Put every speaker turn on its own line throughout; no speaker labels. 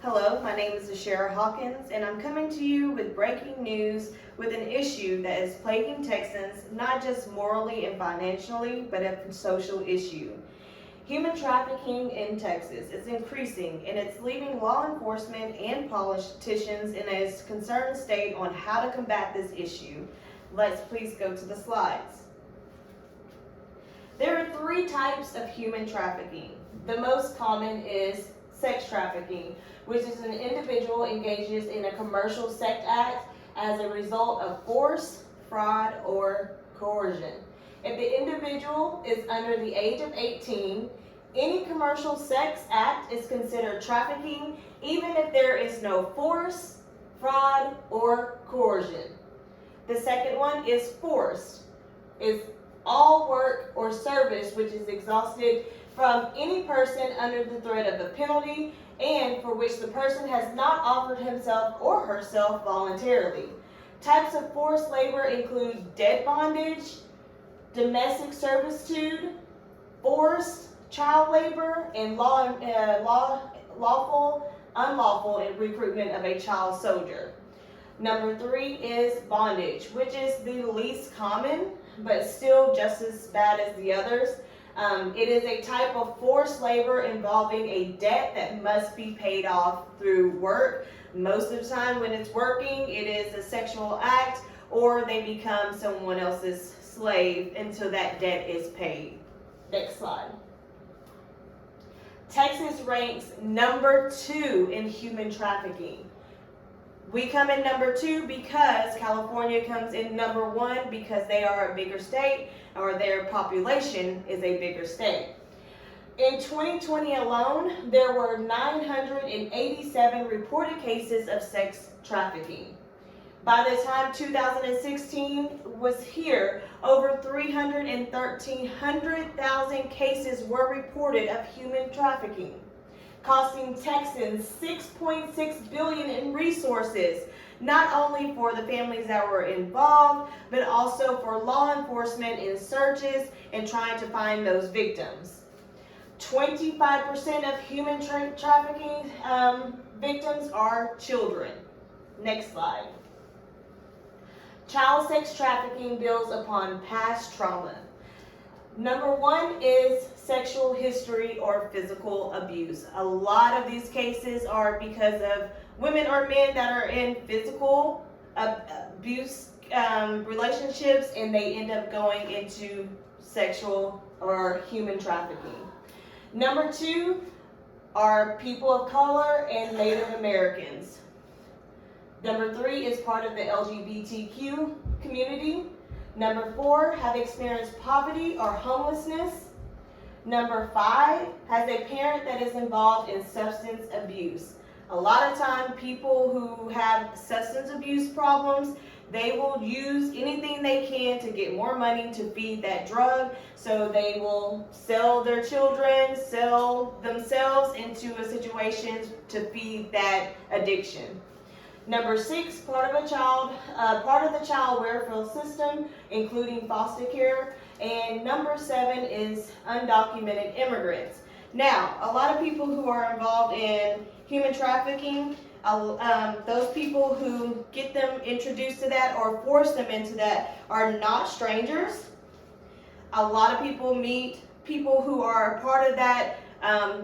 Hello, my name is Ashara Hawkins, and I'm coming to you with breaking news with an issue that is plaguing Texans, not just morally and financially, but a social issue. Human trafficking in Texas is increasing, and it's leaving law enforcement and politicians in a concerned state on how to combat this issue. Let's please go to the slides. There are three types of human trafficking. The most common is sex trafficking, which is an individual engages in a commercial sex act as a result of force, fraud, or coercion. If the individual is under the age of 18, any commercial sex act is considered trafficking, even if there is no force, fraud, or coercion. The second one is forced. It's all work or service which is exhausted from any person under the threat of a penalty and for which the person has not offered himself or herself voluntarily. Types of forced labor include debt bondage, domestic servitude, forced child labor, and lawful, unlawful recruitment of a child soldier. Number 3 is bondage, which is the least common, but still just as bad as the others. It is a type of forced labor involving a debt that must be paid off through work. Most of the time when it's working, it is a sexual act, or they become someone else's slave until that debt is paid. Next slide. Texas ranks number 2 in human trafficking. We come in number 2 because California comes in number 1 because they are a bigger state, or their population is a bigger state. In 2020 alone, there were 987 reported cases of sex trafficking. By the time 2016 was here, over 313,000 cases were reported of human trafficking, costing Texans $6.6 billion in resources, not only for the families that were involved, but also for law enforcement in searches and trying to find those victims. 25% of human trafficking victims are children. Next slide. Child sex trafficking builds upon past trauma. Number 1 is sexual history or physical abuse. A lot of these cases are because of women or men that are in physical abuse relationships, and they end up going into sexual or human trafficking. Number 2 are people of color and Native Americans. Number 3 is part of the LGBTQ community. Number 4, have experienced poverty or homelessness. Number 5, has a parent that is involved in substance abuse. A lot of time, people who have substance abuse problems, they will use anything they can to get more money to feed that drug. So they will sell their children, sell themselves into a situation to feed that addiction. Number 6, part of the child welfare system, including foster care. And number 7 is undocumented immigrants. Now, a lot of people who are involved in human trafficking, those people who get them introduced to that or force them into that are not strangers. A lot of people meet people who are a part of that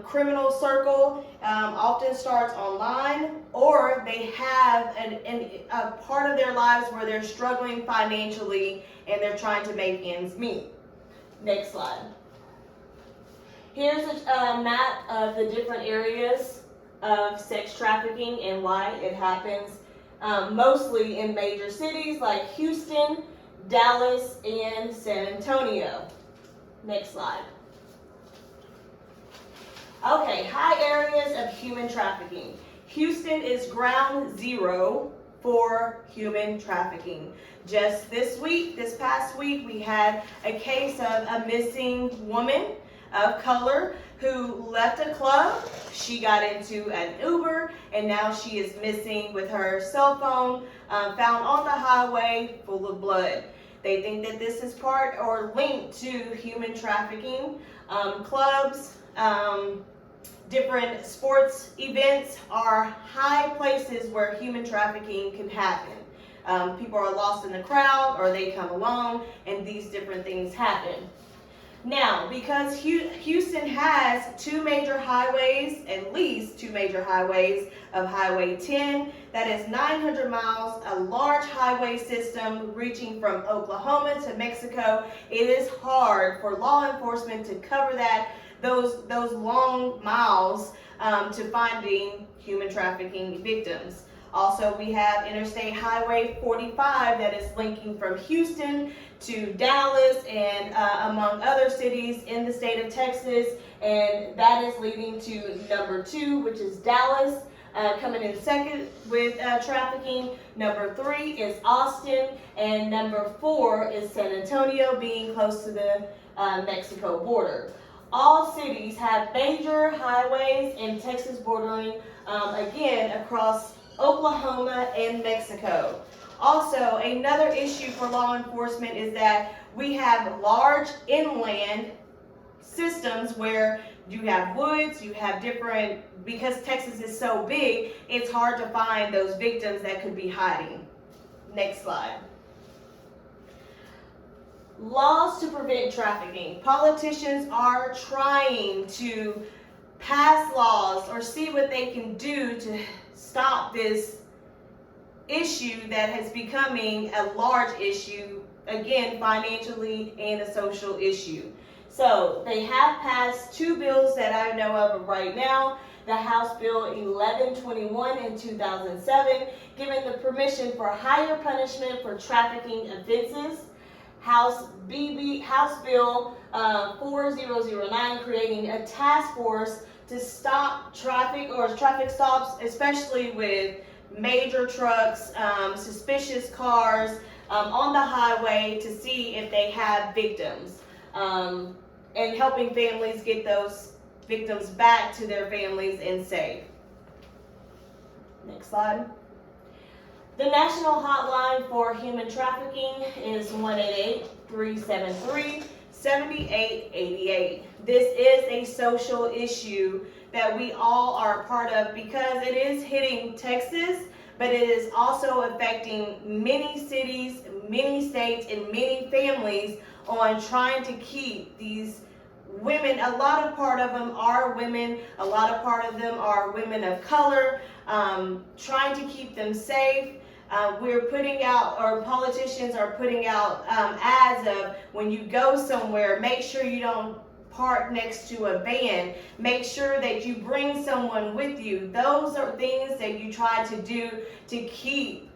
criminal circle, often starts online, or they have a part of their lives where they're struggling financially and they're trying to make ends meet. Next slide. Here's a map of the different areas of sex trafficking and why it happens, mostly in major cities like Houston, Dallas, and San Antonio. Next slide. Okay, high areas of human trafficking. Houston is ground zero for human trafficking. Just this past week, we had a case of a missing woman of color who left a club. She got into an Uber, and now she is missing with her cell phone found on the highway full of blood. They think that this is part or linked to human trafficking. Clubs different sports events are high places where human trafficking can happen. People are lost in the crowd, or they come along, and these different things happen. Now, because Houston has two major highways, at least two major highways of Highway 10, that is 900 miles, a large highway system reaching from Oklahoma to Mexico, it is hard for law enforcement to cover those long miles to finding human trafficking victims. Also, we have Interstate Highway 45 that is linking from Houston to Dallas and among other cities in the state of Texas, and that is leading to number 2, which is Dallas, coming in second with trafficking. Number 3 is Austin, and number 4 is San Antonio, being close to the Mexico border. All cities have major highways in Texas bordering, again, across Oklahoma and Mexico. Also, another issue for law enforcement is that we have large inland systems where you have woods, you have different, because Texas is so big, it's hard to find those victims that could be hiding. Next slide. Laws to prevent trafficking. Politicians are trying to pass laws or see what they can do to stop this issue that is becoming a large issue, again, financially and a social issue. So they have passed 2 bills that I know of right now. The House Bill 1121 in 2007, giving the permission for higher punishment for trafficking offenses. House Bill 4009, creating a task force to stop traffic stops, especially with major trucks, suspicious cars on the highway, to see if they have victims, and helping families get those victims back to their families and safe. Next slide. The national hotline for human trafficking is 1-888-373-7888. This is a social issue that we all are a part of, because it is hitting Texas, but it is also affecting many cities, many states, and many families on trying to keep these women. A lot of part of them are women, a lot of part of them are women of color, trying to keep them safe. We're putting out, or politicians are putting out ads of, when you go somewhere, make sure you don't park next to a van. Make sure that you bring someone with you. Those are things that you try to do to keep,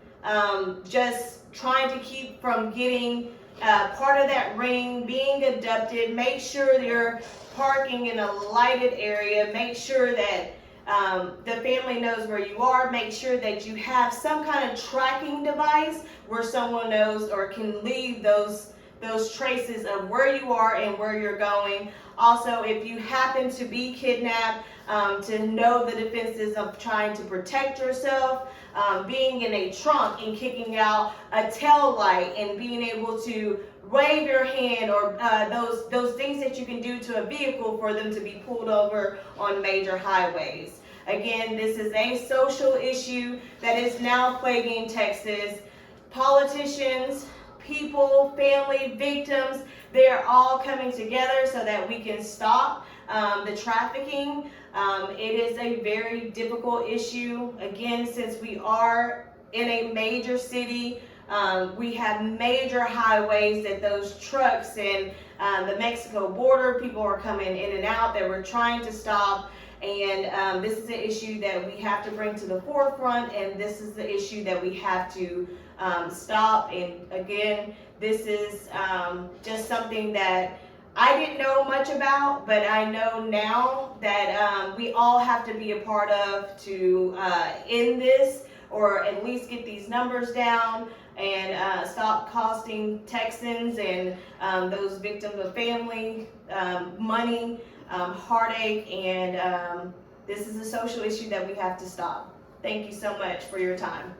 just trying to keep from getting part of that ring, being abducted. Make sure you're parking in a lighted area. Make sure that the family knows where you are. Make sure that you have some kind of tracking device where someone knows or can leave those traces of where you are and where you're going. Also, if you happen to be kidnapped, to know the defenses of trying to protect yourself, being in a trunk and kicking out a tail light and being able to wave your hand, or those things that you can do to a vehicle for them to be pulled over on major highways. Again, this is a social issue that is now plaguing Texas. Politicians, people, family, victims, they're all coming together so that we can stop the trafficking. It is a very difficult issue. Again, since we are in a major city, we have major highways that those trucks and the Mexico border, people are coming in and out that we're trying to stop. And this is an issue that we have to bring to the forefront, and this is the issue that we have to stop. And again, this is just something that I didn't know much about, but I know now that we all have to be a part of to end this, or at least get these numbers down and stop costing Texans and those victims of family money, heartache, and this is a social issue that we have to stop. Thank you so much for your time.